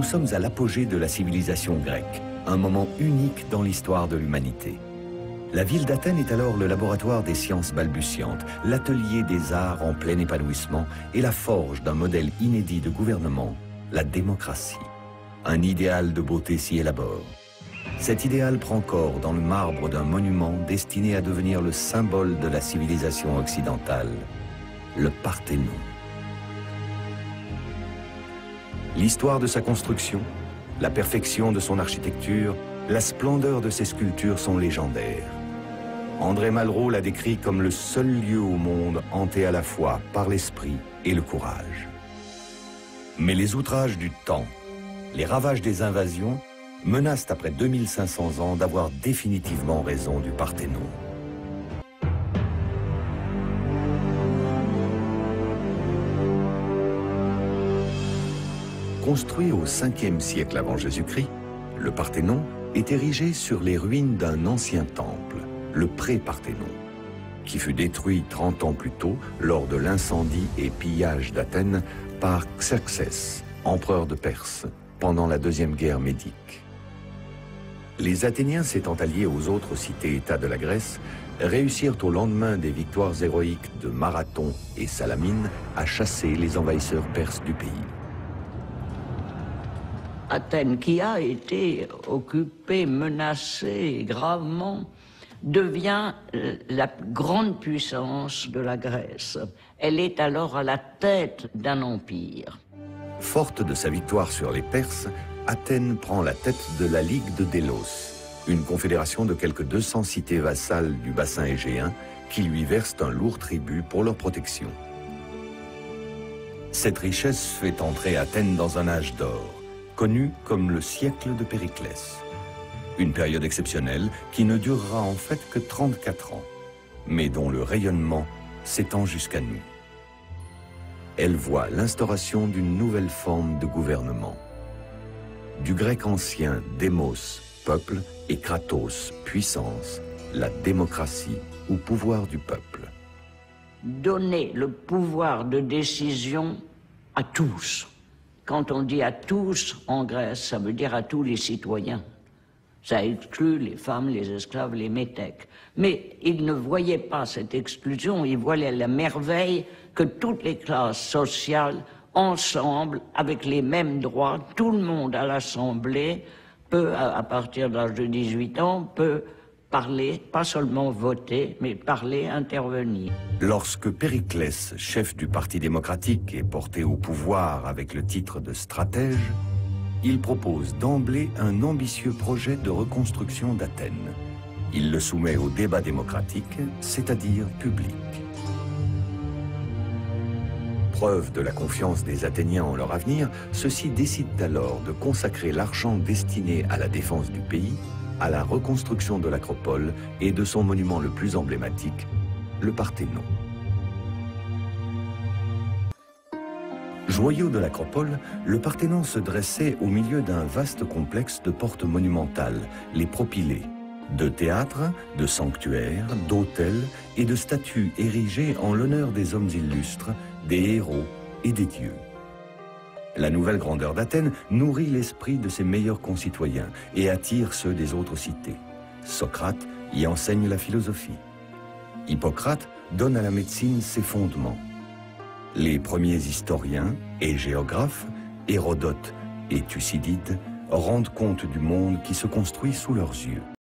nous sommes à l'apogée de la civilisation grecque, un moment unique dans l'histoire de l'humanité. La ville d'Athènes est alors le laboratoire des sciences balbutiantes, l'atelier des arts en plein épanouissement et la forge d'un modèle inédit de gouvernement, la démocratie. Un idéal de beauté s'y élabore. Cet idéal prend corps dans le marbre d'un monument destiné à devenir le symbole de la civilisation occidentale, le Parthénon. L'histoire de sa construction, la perfection de son architecture, la splendeur de ses sculptures sont légendaires. André Malraux l'a décrit comme le seul lieu au monde hanté à la fois par l'esprit et le courage. Mais les outrages du temps, les ravages des invasions, menacent après 2500 ans d'avoir définitivement raison du Parthénon. Construit au 5e siècle avant Jésus-Christ, le Parthénon est érigé sur les ruines d'un ancien temple, le pré-Parthénon, qui fut détruit 30 ans plus tôt lors de l'incendie et pillage d'Athènes par Xerxès, empereur de Perse, pendant la Deuxième Guerre médique. Les Athéniens s'étant alliés aux autres cités-États de la Grèce, réussirent au lendemain des victoires héroïques de Marathon et Salamine à chasser les envahisseurs perses du pays. Athènes, qui a été occupée, menacée gravement, devient la grande puissance de la Grèce. Elle est alors à la tête d'un empire. Forte de sa victoire sur les Perses, Athènes prend la tête de la Ligue de Délos, une confédération de quelques 200 cités vassales du bassin égéen qui lui versent un lourd tribut pour leur protection. Cette richesse fait entrer Athènes dans un âge d'or, connu comme le siècle de Périclès. Une période exceptionnelle qui ne durera en fait que 34 ans, mais dont le rayonnement s'étend jusqu'à nous. Elle voit l'instauration d'une nouvelle forme de gouvernement. Du grec ancien démos, peuple, et kratos, puissance, la démocratie ou pouvoir du peuple. Donner le pouvoir de décision à tous. Quand on dit à tous en Grèce, ça veut dire à tous les citoyens. Ça exclut les femmes, les esclaves, les métèques. Mais ils ne voyaient pas cette exclusion, ils voyaient la merveille que toutes les classes sociales, ensemble, avec les mêmes droits, tout le monde à l'Assemblée peut, à partir de l'âge de 18 ans, peut parler, pas seulement voter, mais parler, intervenir. Lorsque Périclès, chef du Parti démocratique, est porté au pouvoir avec le titre de stratège, il propose d'emblée un ambitieux projet de reconstruction d'Athènes. Il le soumet au débat démocratique, c'est-à-dire public. Preuve de la confiance des Athéniens en leur avenir, ceux-ci décident alors de consacrer l'argent destiné à la défense du pays à la reconstruction de l'acropole et de son monument le plus emblématique, le Parthénon. Joyau de l'acropole, le Parthénon se dressait au milieu d'un vaste complexe de portes monumentales, les propylées, de théâtres, de sanctuaires, d'hôtels et de statues érigées en l'honneur des hommes illustres, des héros et des dieux. La nouvelle grandeur d'Athènes nourrit l'esprit de ses meilleurs concitoyens et attire ceux des autres cités. Socrate y enseigne la philosophie. Hippocrate donne à la médecine ses fondements. Les premiers historiens et géographes, Hérodote et Thucydide, rendent compte du monde qui se construit sous leurs yeux.